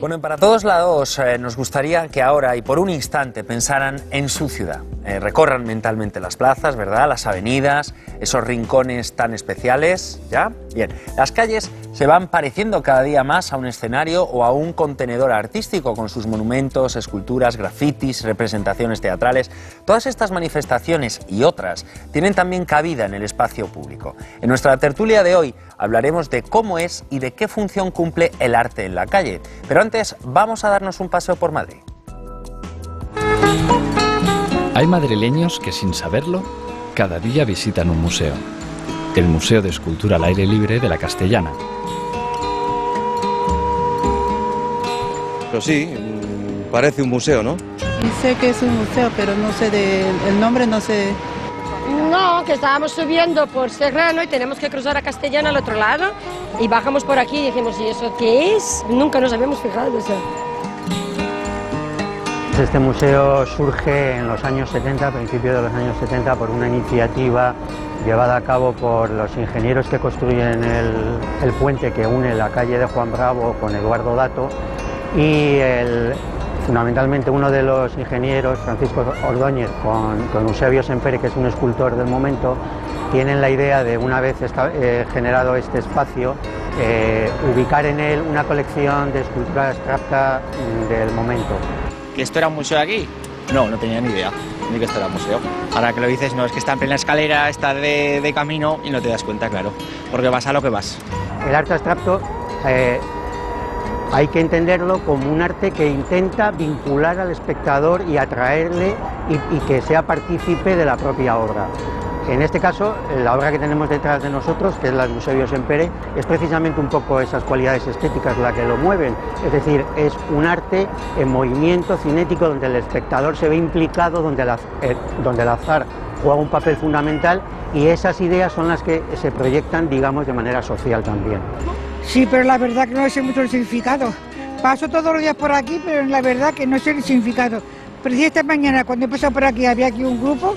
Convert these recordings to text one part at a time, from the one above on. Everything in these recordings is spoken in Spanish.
Bueno, para todos lados nos gustaría que ahora y por un instante pensaran en su ciudad. Recorran mentalmente las plazas, ¿verdad? Las avenidas, esos rincones tan especiales, ¿ya? Bien, las calles se van pareciendo cada día más a un escenario o a un contenedor artístico con sus monumentos, esculturas, grafitis, representaciones teatrales. Todas estas manifestaciones y otras tienen también cabida en el espacio público. En nuestra tertulia de hoy hablaremos de cómo es y de qué función cumple el arte en la calle. Pero antes vamos a darnos un paseo por Madrid. Hay madrileños que sin saberlo cada día visitan un museo. El Museo de Escultura al Aire Libre de la Castellana. Pero sí, parece un museo, ¿no? Sé que es un museo, pero no sé el nombre, no sé. No, que estábamos subiendo por Serrano y tenemos que cruzar a Castellana al otro lado y bajamos por aquí y dijimos, ¿y eso qué es? Nunca nos habíamos fijado eso. Este museo surge en los años 70, a principios de los años 70, por una iniciativa llevada a cabo por los ingenieros que construyen el puente que une la calle de Juan Bravo con Eduardo Dato y fundamentalmente uno de los ingenieros, Francisco Ordóñez, con Eusebio Sempere, que es un escultor del momento, tienen la idea de, una vez generado este espacio, ubicar en él una colección de escultura abstracta del momento. ¿Que esto era un museo aquí? No, no tenía ni idea ni que esto era un museo. Ahora que lo dices, no, es que está en plena escalera, está de camino y no te das cuenta, claro, porque vas a lo que vas. El arte abstracto hay que entenderlo como un arte que intenta vincular al espectador y atraerle y que sea partícipe de la propia obra. En este caso, la obra que tenemos detrás de nosotros, que es la de Eusebio Sempere, es precisamente un poco esas cualidades estéticas la que lo mueven. Es decir, es un arte en movimiento cinético donde el espectador se ve implicado, donde el azar juega un papel fundamental y esas ideas son las que se proyectan, digamos, de manera social también. Sí, pero la verdad que no sé mucho el significado. Paso todos los días por aquí, pero la verdad que no sé el significado. Pero si esta mañana, cuando he pasado por aquí, había aquí un grupo,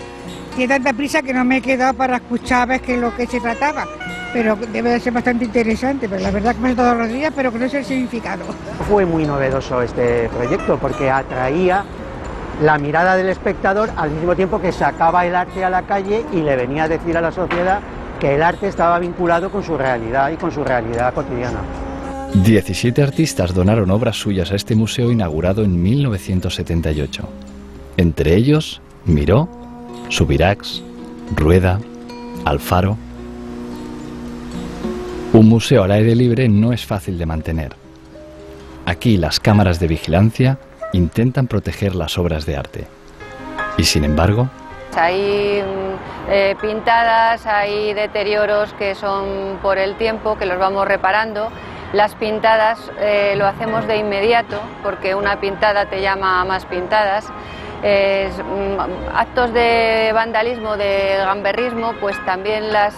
tiene tanta prisa que no me he quedado para escuchar ver qué es lo que se trataba. Pero debe de ser bastante interesante, pero la verdad que paso todos los días, pero que no sé el significado. Fue muy novedoso este proyecto porque atraía la mirada del espectador al mismo tiempo que sacaba el arte a la calle y le venía a decir a la sociedad que el arte estaba vinculado con su realidad y con su realidad cotidiana. 17 artistas donaron obras suyas a este museo inaugurado en 1978. Entre ellos, Miró, Subirachs, Rueda, Alfaro. Un museo al aire libre no es fácil de mantener. Aquí las cámaras de vigilancia intentan proteger las obras de arte. Y sin embargo, hay pintadas, hay deterioros que son por el tiempo, que los vamos reparando. Las pintadas lo hacemos de inmediato, porque una pintada te llama a más pintadas. Actos de vandalismo, de gamberrismo, pues también las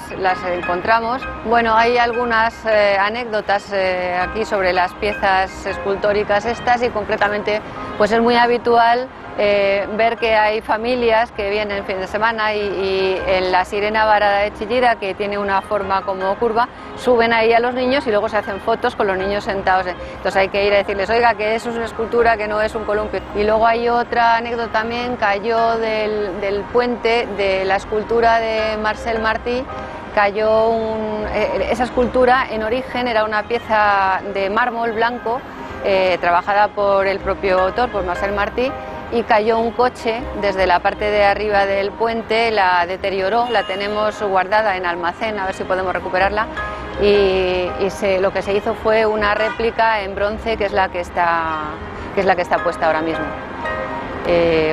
encontramos. Bueno, hay algunas anécdotas aquí sobre las piezas escultóricas estas y concretamente pues es muy habitual ver que hay familias que vienen el fin de semana y en la sirena varada de Chillida, que tiene una forma como curva, suben ahí a los niños y luego se hacen fotos con los niños sentados. Entonces hay que ir a decirles, oiga, que eso es una escultura, que no es un columpio. Y luego hay otra anécdota también, cayó del puente de la escultura de Marcel Martí, cayó esa escultura en origen era una pieza de mármol blanco trabajada por el propio autor, por Marcel Martí, y cayó un coche desde la parte de arriba del puente, la deterioró, la tenemos guardada en almacén, a ver si podemos recuperarla, y lo que se hizo fue una réplica en bronce, que es la que está puesta ahora mismo.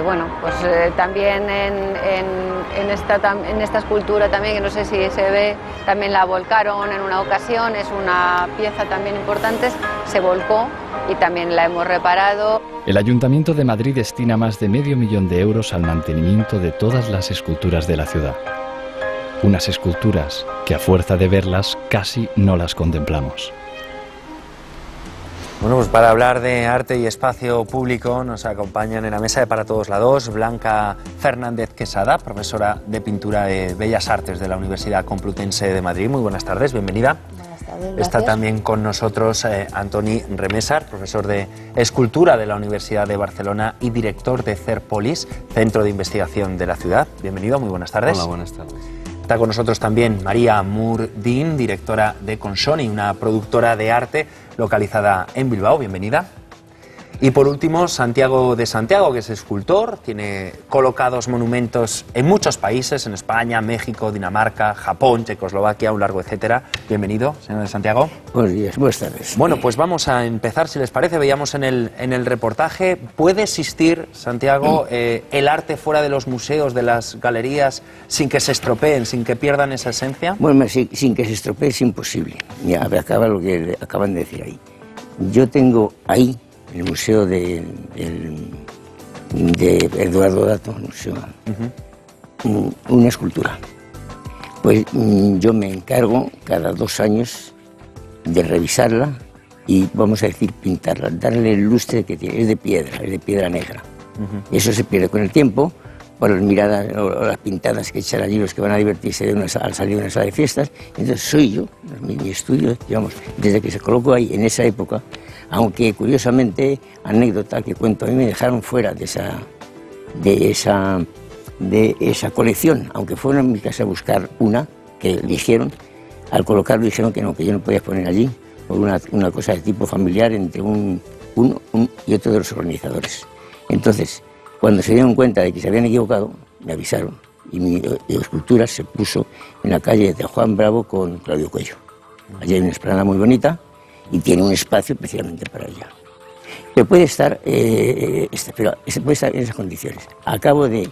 Bueno, pues también en esta escultura también, que no sé si se ve, también la volcaron en una ocasión, es una pieza también importante, se volcó y también la hemos reparado. El Ayuntamiento de Madrid destina más de $500 000 al mantenimiento de todas las esculturas de la ciudad. Unas esculturas que a fuerza de verlas casi no las contemplamos. Bueno, pues para hablar de arte y espacio público nos acompañan en la mesa de Para Todos Lados Blanca Fernández Quesada, profesora de pintura de Bellas Artes de la Universidad Complutense de Madrid. Muy buenas tardes, bienvenida. Buenas tardes. Gracias. Está también con nosotros Antoni Remesar, profesor de Escultura de la Universidad de Barcelona y director de CERPOLIS, Centro de Investigación de la Ciudad. Bienvenido, muy buenas tardes. Hola, buenas tardes. Está con nosotros también María Murdín, directora de Consoni, una productora de arte localizada en Bilbao. Bienvenida. Y por último, Santiago de Santiago, que es escultor, tiene colocados monumentos en muchos países, en España, México, Dinamarca, Japón, Checoslovaquia, un largo etcétera. Bienvenido, señor de Santiago. Buenos días, buenas tardes. Bueno, pues vamos a empezar, si les parece. Veíamos en el reportaje, ¿puede existir, Santiago, el arte fuera de los museos, de las galerías, sin que se estropeen, sin que pierdan esa esencia? Bueno, sin que se estropee es imposible. Mira, acaba lo que acaban de decir ahí. Yo tengo ahí el museo de Eduardo Dato, museo, una escultura. Pues yo me encargo cada 2 años de revisarla y, vamos a decir, pintarla, darle el lustre que tiene. Es de piedra negra. Eso se pierde con el tiempo por las miradas o las pintadas que echan allí los que van a divertirse al salir de una sala de fiestas. Entonces soy yo, mi estudio, digamos, desde que se colocó ahí en esa época. Aunque, curiosamente, anécdota que cuento, a mí me dejaron fuera de esa colección, aunque fueron a mi casa a buscar una que eligieron. Al colocarlo dijeron que no, que yo no podía poner allí, por una cosa de tipo familiar entre uno y otro de los organizadores. Entonces, cuando se dieron cuenta de que se habían equivocado, me avisaron y mi escultura se puso en la calle de Juan Bravo con Claudio Cuello. Allí hay una explanada muy bonita y tiene un espacio especialmente para ella. Pero puede estar, puede estar en esas condiciones. Acabo de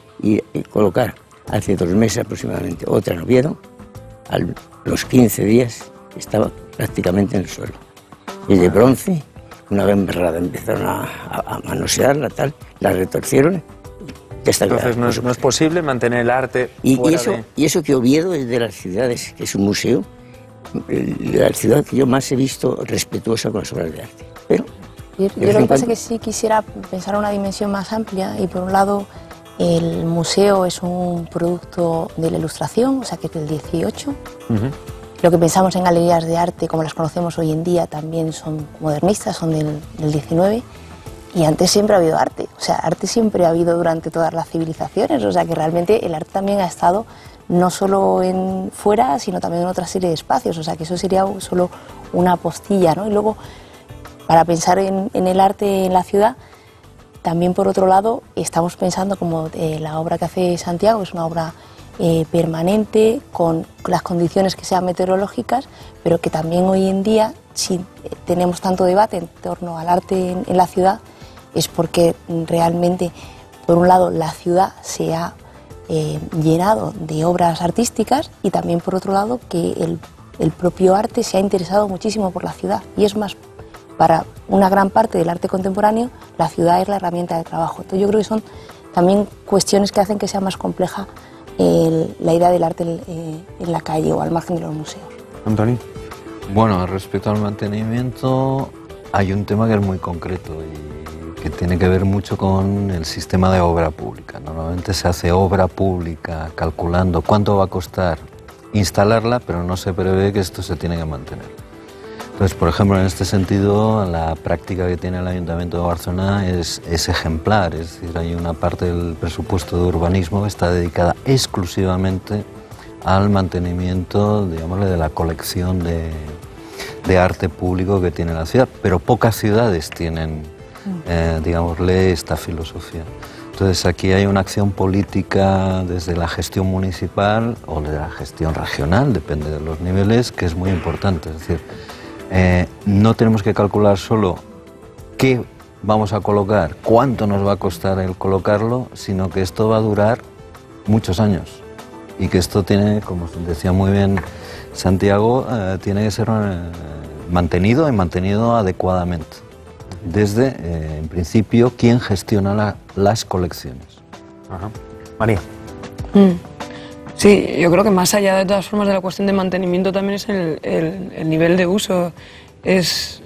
colocar hace 2 meses aproximadamente otra en Oviedo. A los 15 días estaba prácticamente en el suelo. Es de bronce, una gamberrada, empezaron a manosearla, tal, la retorcieron. Entonces no es posible mantener el arte fuera y eso que Oviedo es de las ciudades, que es un museo, la ciudad que yo más he visto respetuosa con las obras de arte. Pero yo lo que pasa es que sí quisiera pensar una dimensión más amplia y, por un lado, el museo es un producto de la Ilustración, o sea que es del 18. Lo que pensamos en galerías de arte, como las conocemos hoy en día, también son modernistas, son del 19. Y antes siempre ha habido arte, o sea, arte siempre ha habido durante todas las civilizaciones, o sea que realmente el arte también ha estado no solo fuera, sino también en otra serie de espacios, o sea que eso sería solo una postilla, ¿no? Y luego, para pensar en el arte en la ciudad, también por otro lado estamos pensando como la obra que hace Santiago, es una obra permanente, con las condiciones que sean meteorológicas, pero que también hoy en día, si tenemos tanto debate en torno al arte en la ciudad, es porque realmente, por un lado, la ciudad se ha llenado de obras artísticas y también, por otro lado, que el propio arte se ha interesado muchísimo por la ciudad. Y es más, para una gran parte del arte contemporáneo, la ciudad es la herramienta de trabajo. Entonces yo creo que son también cuestiones que hacen que sea más compleja la idea del arte en la calle o al margen de los museos. Antoni. Bueno, respecto al mantenimiento, hay un tema que es muy concreto y que tiene que ver mucho con el sistema de obra pública. Normalmente se hace obra pública calculando cuánto va a costar instalarla, pero no se prevé que esto se tiene que mantener. Entonces, por ejemplo, en este sentido, la práctica que tiene el Ayuntamiento de Barcelona es ejemplar, es decir, hay una parte del presupuesto de urbanismo que está dedicada exclusivamente al mantenimiento, digámosle, de la colección de arte público que tiene la ciudad, pero pocas ciudades tienen, digámosle, esta filosofía. Entonces aquí hay una acción política desde la gestión municipal o de la gestión regional, depende de los niveles, que es muy importante. Es decir, no tenemos que calcular solo qué vamos a colocar, cuánto nos va a costar el colocarlo, sino que esto va a durar muchos años y que esto tiene, como decía muy bien Santiago, tiene que ser mantenido y mantenido adecuadamente. Desde, en principio, quién gestiona las colecciones. María. Sí, yo creo que más allá de todas formas de la cuestión de mantenimiento también es el nivel de uso. Es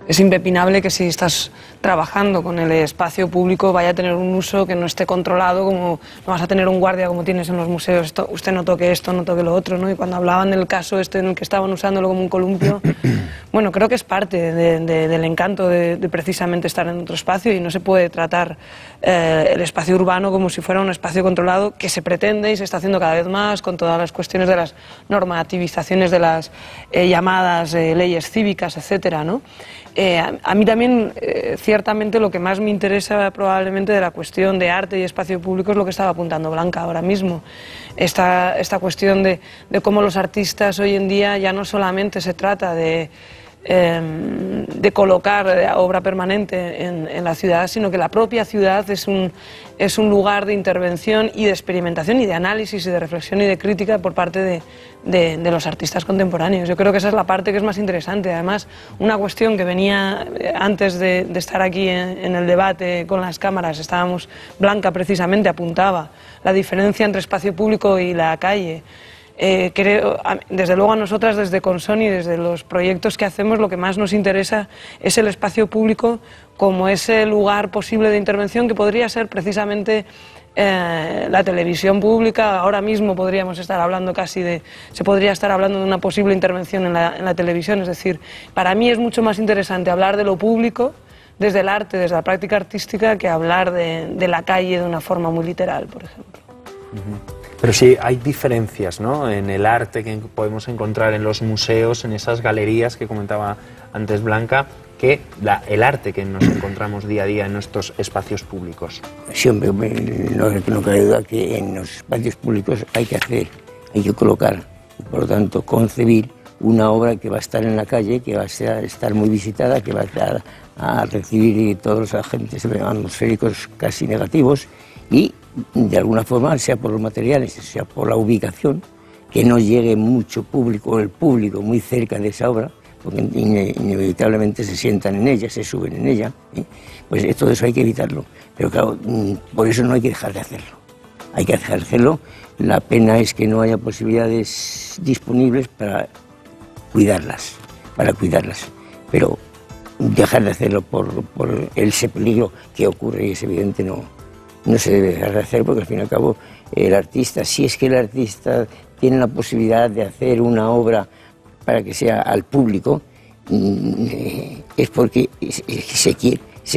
Es impepinable que si estás trabajando con el espacio público vaya a tener un uso que no esté controlado, como no vas a tener un guardia como tienes en los museos, usted no toque esto, no toque lo otro, ¿no? Y cuando hablaban del caso este en el que estaban usándolo como un columpio, bueno, creo que es parte del encanto de precisamente estar en otro espacio, y no se puede tratar el espacio urbano como si fuera un espacio controlado, que se pretende y se está haciendo cada vez más con todas las cuestiones de las normativizaciones de las llamadas leyes cívicas, etcétera, ¿no? A mí también, ciertamente, lo que más me interesa probablemente de la cuestión de arte y espacio público es lo que estaba apuntando Blanca ahora mismo. Esta cuestión de cómo los artistas hoy en día ya no solamente se trata de colocar obra permanente en la ciudad, sino que la propia ciudad es un lugar de intervención y de experimentación y de análisis y de reflexión y de crítica por parte de los artistas contemporáneos. Yo creo que esa es la parte que es más interesante. Además, una cuestión que venía antes de estar aquí en el debate con las cámaras, Blanca precisamente apuntaba la diferencia entre espacio público y la calle. Desde luego a nosotras desde Consoni, desde los proyectos que hacemos, lo que más nos interesa es el espacio público como ese lugar posible de intervención que podría ser precisamente la televisión pública. Ahora mismo podríamos estar hablando se podría estar hablando de una posible intervención en la televisión. Es decir, para mí es mucho más interesante hablar de lo público desde el arte, desde la práctica artística, que hablar de la calle de una forma muy literal, por ejemplo. Pero sí hay diferencias, ¿no?, en el arte que podemos encontrar en los museos, en esas galerías que comentaba antes Blanca, que el arte que nos encontramos día a día en nuestros espacios públicos. Sí, hombre, no cabe duda que en los espacios públicos hay que colocar, por lo tanto, concebir una obra que va a estar en la calle, que va a estar muy visitada, que va a recibir todos los agentes atmosféricos casi negativos, y de alguna forma, sea por los materiales, sea por la ubicación, que no llegue mucho público, el público muy cerca de esa obra, porque inevitablemente se sientan en ella, se suben en ella, pues todo eso hay que evitarlo. Pero claro, por eso no hay que dejar de hacerlo. Hay que dejar de hacerlo. La pena es que no haya posibilidades disponibles para cuidarlas. Pero dejar de hacerlo por ese peligro que ocurre, y es evidente, no se debe dejar de hacer, porque al fin y al cabo el artista, si es que el artista tiene la posibilidad de hacer una obra para que sea al público, es porque se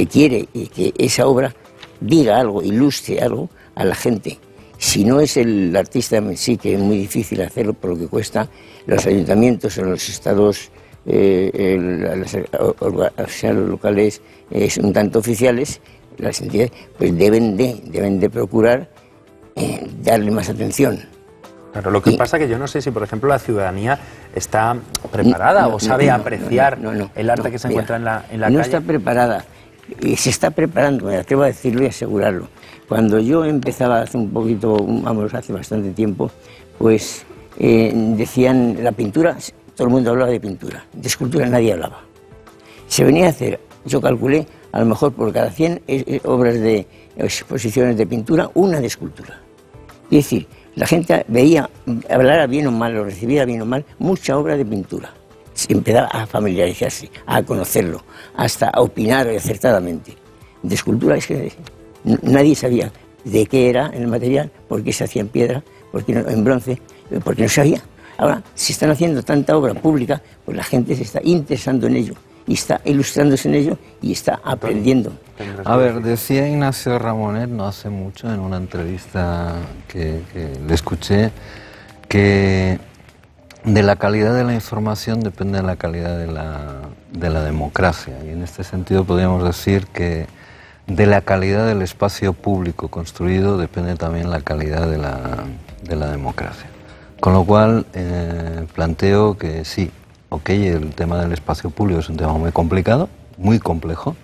quiere que esa obra diga algo, ilustre algo a la gente. Si no es el artista en sí, que es muy difícil hacerlo por lo que cuesta, los ayuntamientos o los estados, los locales un tanto oficiales, las entidades, pues deben de procurar darle más atención. Claro, lo que pasa que yo no sé si, por ejemplo, la ciudadanía está preparada o sabe apreciar el arte que se encuentra en la calle. No está preparada, se está preparando, me atrevo a decirlo y asegurarlo. Cuando yo empezaba hace bastante tiempo, pues decían la pintura, todo el mundo hablaba de pintura, de escultura nadie hablaba. Se venía a hacer, yo calculé, a lo mejor por cada 100 obras de exposiciones de pintura, una de escultura. Es decir, la gente veía, hablara bien o mal, lo recibía bien o mal, mucha obra de pintura. Se empezaba a familiarizarse, a conocerlo, hasta a opinar acertadamente. De escultura es que nadie sabía de qué era el material, por qué se hacía en piedra, por qué no, en bronce, porque no sabía. Ahora, si están haciendo tanta obra pública, pues la gente se está interesando en ello, y está ilustrándose en ello, y está aprendiendo. A ver, decía Ignacio Ramonet no hace mucho en una entrevista que le escuché, que de la calidad de la información depende de la calidad de la democracia, y en este sentido podríamos decir que de la calidad del espacio público construido depende también la calidad de la democracia. Con lo cual planteo que sí, ok, el tema del espacio público es un tema muy complicado, muy complejo,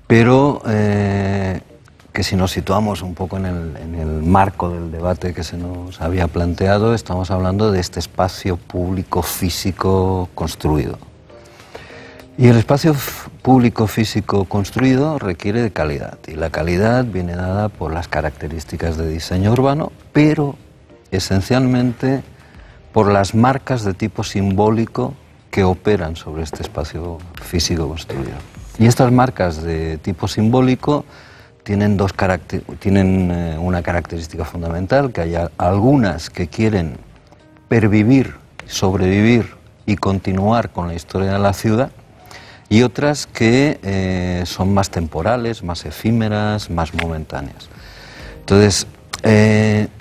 pero que si nos situamos un poco en el marco del debate que se nos había planteado, estamos hablando de este espacio público físico construido. Y el espacio público físico construido requiere de calidad, y la calidad viene dada por las características de diseño urbano, pero esencialmente por las marcas de tipo simbólico que operan sobre este espacio físico construido. Y estas marcas de tipo simbólico tienen una característica fundamental, que hay algunas que quieren pervivir, sobrevivir y continuar con la historia de la ciudad, y otras que son más temporales, más efímeras, más momentáneas. Entonces,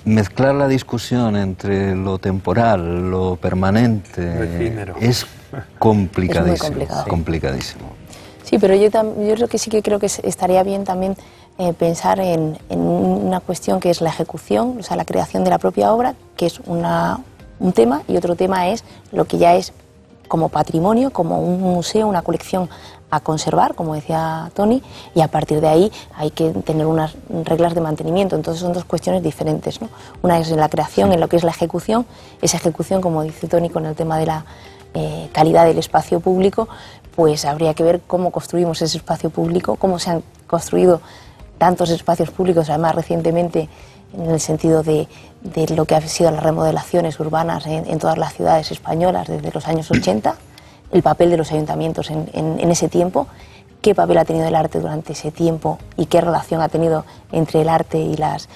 mezclar la discusión entre lo temporal, lo permanente, es complicadísimo. Es muy complicado. Complicadísimo. Sí, pero yo creo que sí que creo que estaría bien también pensar en una cuestión que es la ejecución, o sea, la creación de la propia obra, que es un tema, y otro tema es lo que ya es como patrimonio, como un museo, una colección a conservar, como decía Tony, y a partir de ahí hay que tener unas reglas de mantenimiento. Entonces son dos cuestiones diferentes, ¿no? Una es en la creación, en lo que es la ejecución. Esa ejecución, como dice Tony, con el tema de la calidad del espacio público, pues habría que ver cómo construimos ese espacio público, cómo se han construido tantos espacios públicos, además recientemente, en el sentido de lo que han sido las remodelaciones urbanas en todas las ciudades españolas desde los años 80, el papel de los ayuntamientos en ese tiempo, qué papel ha tenido el arte durante ese tiempo y qué relación ha tenido entre el arte y las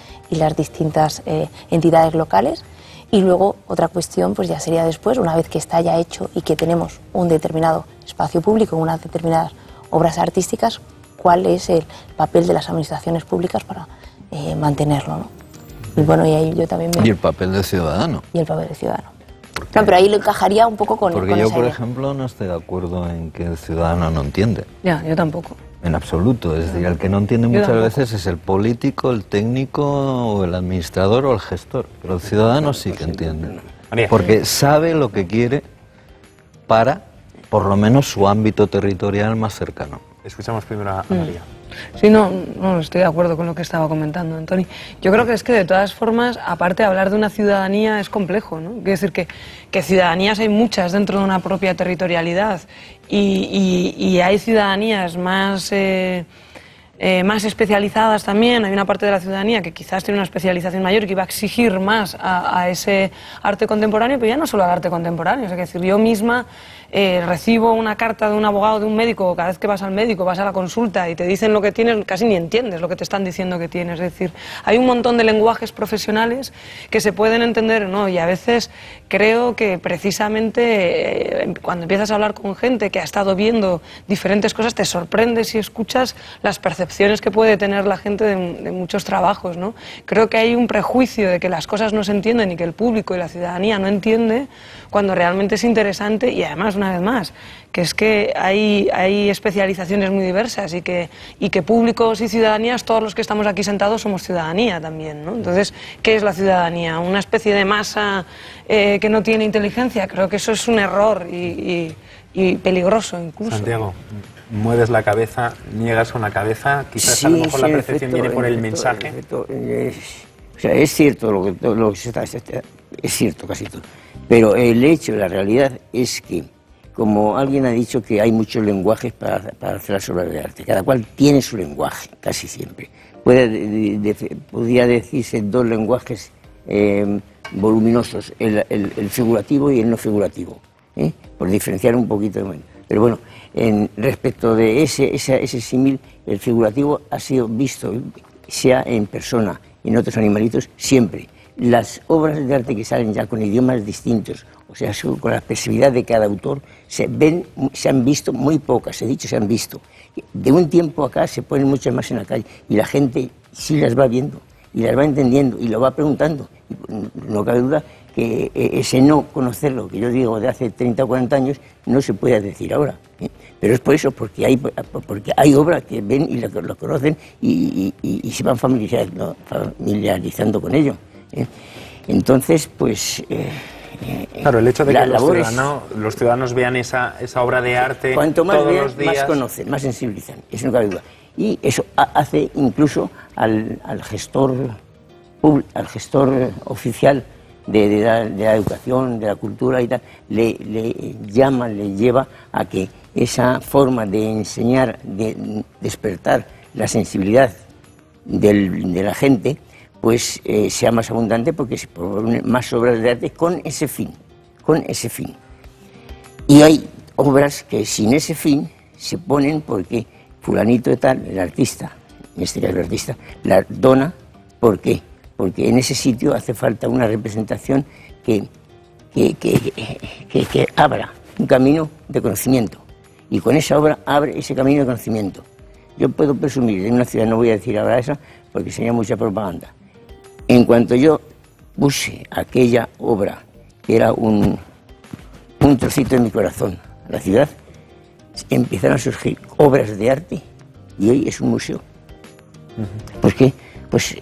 distintas entidades locales. Y luego otra cuestión pues ya sería después, una vez que está ya hecho y que tenemos un determinado espacio público, unas determinadas obras artísticas, cuál es el papel de las administraciones públicas para mantenerlo, ¿no? Y bueno, y ahí yo también Y el papel del ciudadano. Y el papel del ciudadano. No, pero ahí lo encajaría un poco con Porque yo, esa por idea. ejemplo, no estoy de acuerdo en que el ciudadano no entiende. Ya, yo tampoco. En absoluto. Es decir, el que no entiende Yo muchas tampoco. veces es el político, el técnico, o el administrador o el gestor. Pero el ciudadano sí que entiende. Porque sabe lo que quiere para, por lo menos, su ámbito territorial más cercano. Escuchamos primero a María. Sí, no, estoy de acuerdo con lo que estaba comentando Antoni. Yo creo que es que de todas formas, aparte de hablar de una ciudadanía es complejo, ¿no? Quiere decir que ciudadanías hay muchas dentro de una propia territorialidad y hay ciudadanías más especializadas también. Hay una parte de la ciudadanía que quizás tiene una especialización mayor y que va a exigir más a ese arte contemporáneo, pero ya no solo al arte contemporáneo. Es decir, yo misma recibo una carta de un abogado, de un médico, cada vez que vas al médico, vas a la consulta y te dicen lo que tienes, casi ni entiendes lo que te están diciendo que tienes. Es decir, hay un montón de lenguajes profesionales que se pueden entender o no, y a veces creo que precisamente cuando empiezas a hablar con gente que ha estado viendo diferentes cosas, te sorprendes si escuchas las percepciones que puede tener la gente de muchos trabajos, ¿no? Creo que hay un prejuicio de que las cosas no se entienden y que el público y la ciudadanía no entiende, cuando realmente es interesante. Y además, una vez más, que es que hay especializaciones muy diversas y que públicos y ciudadanías, todos los que estamos aquí sentados somos ciudadanía también, ¿no? Entonces, ¿qué es la ciudadanía? ¿Una especie de masa que no tiene inteligencia? Creo que eso es un error y peligroso incluso. Santiago, mueves la cabeza, niegas con la cabeza, quizás sí, a lo mejor la percepción viene por el mensaje. O sea, es cierto lo que se está, es cierto casi todo, pero el hecho, la realidad es que, como alguien ha dicho, que hay muchos lenguajes para hacer las obras de arte, cada cual tiene su lenguaje, casi siempre. Podría decirse dos lenguajes voluminosos, el figurativo y el no figurativo, por diferenciar un poquito. Pero bueno, respecto de ese símil, el figurativo ha sido visto, sea en persona, en otros animalitos, siempre. Las obras de arte que salen ya con idiomas distintos, o sea, con la expresividad de cada autor, se han visto muy pocas, he dicho se han visto. De un tiempo acá se ponen muchas más en la calle y la gente sí las va viendo y las va entendiendo y lo va preguntando. Y no cabe duda que ese no conocerlo, que yo digo de hace 30 o 40 años, no se puede decir ahora. Pero es por eso, porque hay obras que ven y lo conocen y se van familiarizando con ello. Entonces, pues... claro, el hecho de que los ciudadanos vean esa obra de arte cuanto más todos vean, los días... más conocen, más sensibilizan, eso no cabe duda. Y eso hace incluso al gestor oficial de la educación, de la cultura y tal, le lleva a que esa forma de enseñar, de despertar la sensibilidad de la gente, pues sea más abundante, porque se proponen más obras de arte con ese fin. Y hay obras que sin ese fin se ponen porque fulanito de tal, el artista, en este caso el artista, la dona. ¿Por qué? Porque en ese sitio hace falta una representación que abra un camino de conocimiento. Y con esa obra abre ese camino de conocimiento. Yo puedo presumir de una ciudad, no voy a decir ahora esa, porque sería mucha propaganda. En cuanto yo puse aquella obra, que era un trocito de mi corazón, la ciudad, empezaron a surgir obras de arte y hoy es un museo. ¿Por qué? Pues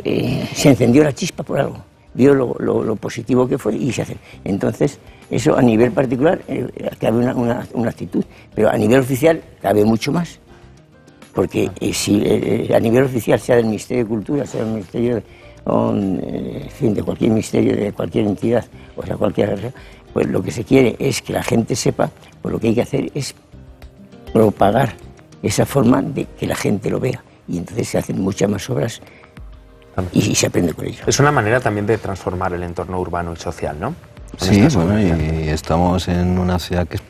se encendió la chispa por algo, vio lo positivo que fue y se hace. Entonces, eso a nivel particular cabe una actitud, pero a nivel oficial cabe mucho más. Porque si a nivel oficial, sea del Ministerio de Cultura, sea del Ministerio de cualquier ministerio, de cualquier entidad, o sea, cualquier, pues lo que se quiere es que la gente sepa, pues lo que hay que hacer es propagar esa forma de que la gente lo vea. Y entonces se hacen muchas más obras y se aprende con ello. Es una manera también de transformar el entorno urbano y social, ¿no? Sí, bueno, y estamos en una ciudad que es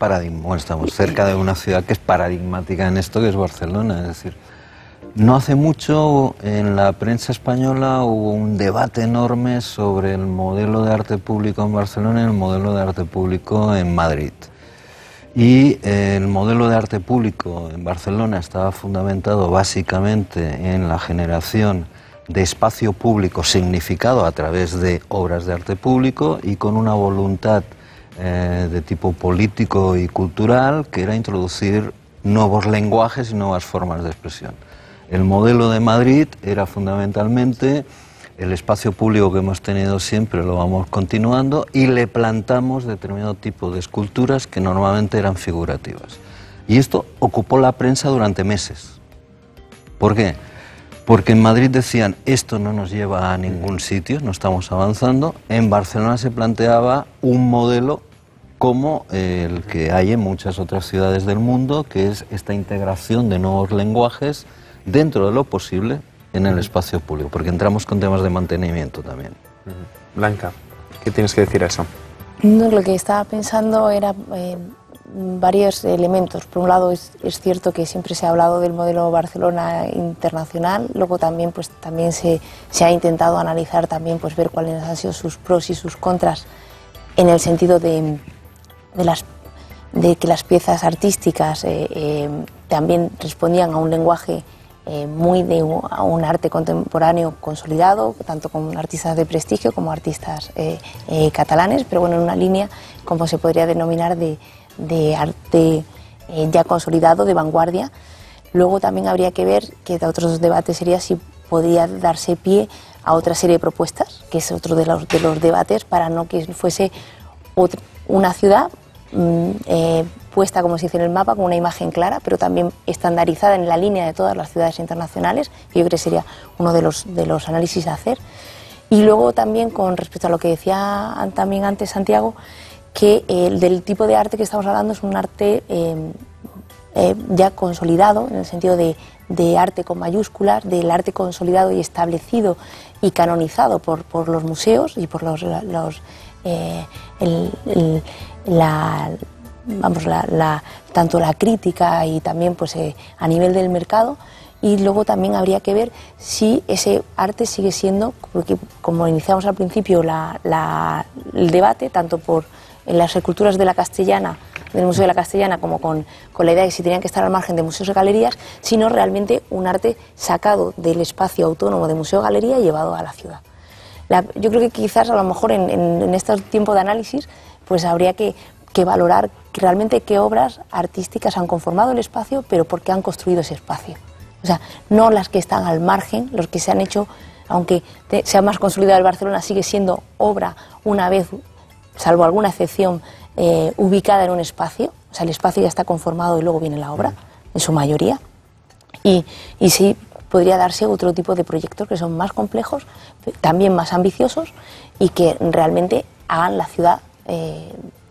estamos cerca de una ciudad que es paradigmática en esto, que es Barcelona. Es decir, no hace mucho en la prensa española hubo un debate enorme sobre el modelo de arte público en Barcelona y el modelo de arte público en Madrid. Y el modelo de arte público en Barcelona estaba fundamentado básicamente en la generación de espacio público significado a través de obras de arte público y con una voluntad de tipo político y cultural que era introducir nuevos lenguajes y nuevas formas de expresión. El modelo de Madrid era fundamentalmente el espacio público que hemos tenido siempre, lo vamos continuando y le plantamos determinado tipo de esculturas que normalmente eran figurativas. Y esto ocupó la prensa durante meses. ¿Por qué? Porque en Madrid decían, esto no nos lleva a ningún sitio, no estamos avanzando. En Barcelona se planteaba un modelo como el que hay en muchas otras ciudades del mundo, que es esta integración de nuevos lenguajes dentro de lo posible en el espacio público, porque entramos con temas de mantenimiento también. Blanca, ¿qué tienes que decir a eso? No, lo que estaba pensando era varios elementos. Por un lado es cierto que siempre se ha hablado del modelo Barcelona internacional, luego también se ha intentado analizar también ver cuáles han sido sus pros y sus contras en el sentido de que las piezas artísticas también respondían a un lenguaje muy a un arte contemporáneo consolidado, tanto con artistas de prestigio como artistas catalanes, pero bueno, en una línea, como se podría denominar, de arte ya consolidado, de vanguardia. Luego también habría que ver, que de otros debates sería si podría darse pie a otra serie de propuestas, que es otro de los debates, para no que fuese una ciudad puesta, como se dice en el mapa, con una imagen clara, pero también estandarizada en la línea de todas las ciudades internacionales, que yo creo que sería uno de los análisis a hacer. Y luego también, con respecto a lo que decía también antes Santiago, que del tipo de arte que estamos hablando es un arte ya consolidado, en el sentido de arte con mayúsculas, del arte consolidado y establecido y canonizado por los museos y por tanto la crítica y también a nivel del mercado. Y luego también habría que ver si ese arte sigue siendo, porque como iniciamos al principio el debate, tanto en las esculturas de la Castellana, del Museo de la Castellana, como con la idea de que si tenían que estar al margen de museos y galerías, sino realmente un arte sacado del espacio autónomo de museo-galería y llevado a la ciudad. Yo creo que quizás a lo mejor en este tiempo de análisis habría que valorar realmente qué obras artísticas han conformado el espacio, pero por qué han construido ese espacio. O sea, no las que están al margen, los que se han hecho, aunque sea más consolidado el Barcelona, sigue siendo obra una vez, salvo alguna excepción, ubicada en un espacio. O sea, el espacio ya está conformado y luego viene la obra, en su mayoría. Y sí podría darse otro tipo de proyectos que son más complejos, también más ambiciosos y que realmente hagan la ciudad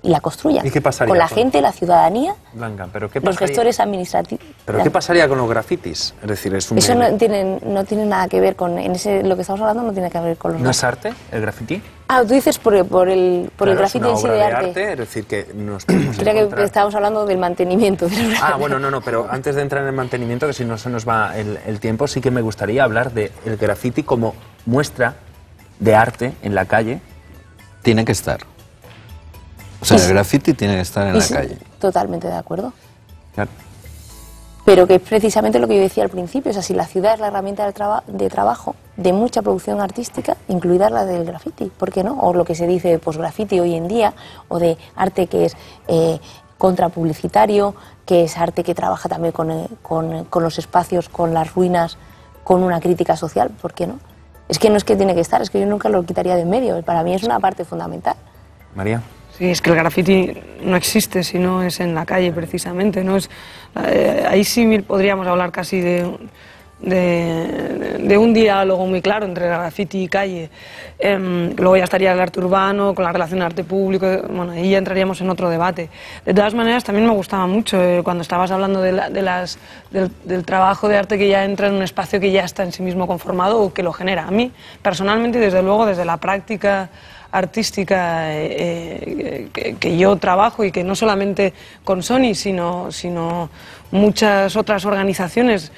y la construyan. ¿Y qué pasaría con la gente, la ciudadanía, Blanca, ¿pero qué los pasaría? gestores administrativos. ¿Pero qué pasaría con los grafitis? Es decir, es un... Eso no tiene nada que ver con... lo que estamos hablando no tiene que ver con los... ¿No es arte, el graffiti? Ah, tú dices por el graffiti en sí de arte. Es decir, que nos podemos Creo encontrar... que estábamos hablando del mantenimiento. Bueno, no, pero antes de entrar en el mantenimiento, que si no se nos va el tiempo, sí que me gustaría hablar del graffiti como muestra de arte en la calle. Tiene que estar. O sea, el graffiti tiene que estar en la calle. Totalmente de acuerdo. Claro. Pero que es precisamente lo que yo decía al principio, o sea, si la ciudad es la herramienta de trabajo de mucha producción artística, incluida la del graffiti, ¿por qué no? O lo que se dice de post-graffiti hoy en día, o de arte que es contrapublicitario, que es arte que trabaja también con los espacios, con las ruinas, con una crítica social, ¿por qué no? Es que no es que tiene que estar, es que yo nunca lo quitaría de en medio, para mí es una parte fundamental. María. Sí, es que el graffiti no existe si no es en la calle, precisamente. ¿No? Ahí sí podríamos hablar casi de un diálogo muy claro entre graffiti y calle. Luego ya estaría el arte urbano, con la relación arte público, bueno, ahí ya entraríamos en otro debate. De todas maneras, también me gustaba mucho cuando estabas hablando del trabajo de arte que ya entra en un espacio que ya está en sí mismo conformado o que lo genera. A mí, personalmente, y desde luego, desde la práctica artística que yo trabajo y que no solamente con Sony, sino muchas otras organizaciones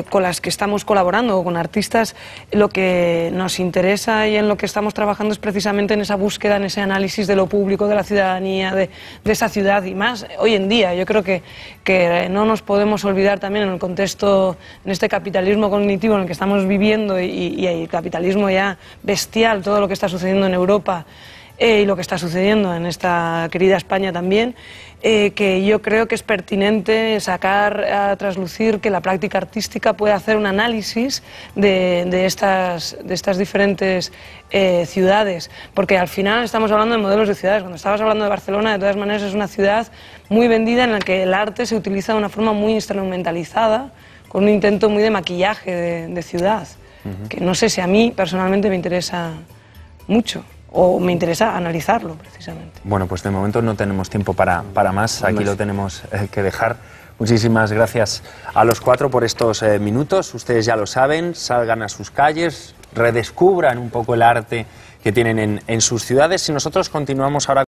con las que estamos colaborando, con artistas, lo que nos interesa y en lo que estamos trabajando es precisamente en esa búsqueda, en ese análisis de lo público, de la ciudadanía, de esa ciudad y más hoy en día. Yo creo que no nos podemos olvidar también en el contexto, en este capitalismo cognitivo en el que estamos viviendo y el capitalismo ya bestial, todo lo que está sucediendo en Europa y lo que está sucediendo en esta querida España también, que yo creo que es pertinente sacar a traslucir que la práctica artística puede hacer un análisis de estas diferentes ciudades, porque al final estamos hablando de modelos de ciudades. Cuando estabas hablando de Barcelona, de todas maneras es una ciudad muy vendida en la que el arte se utiliza de una forma muy instrumentalizada, con un intento muy de maquillaje de ciudad, que no sé si a mí personalmente me interesa mucho. O me interesa analizarlo, precisamente. Bueno, pues de momento no tenemos tiempo para más. Aquí lo tenemos que dejar. Muchísimas gracias a los cuatro por estos minutos. Ustedes ya lo saben, salgan a sus calles, redescubran un poco el arte que tienen en sus ciudades. Y nosotros continuamos ahora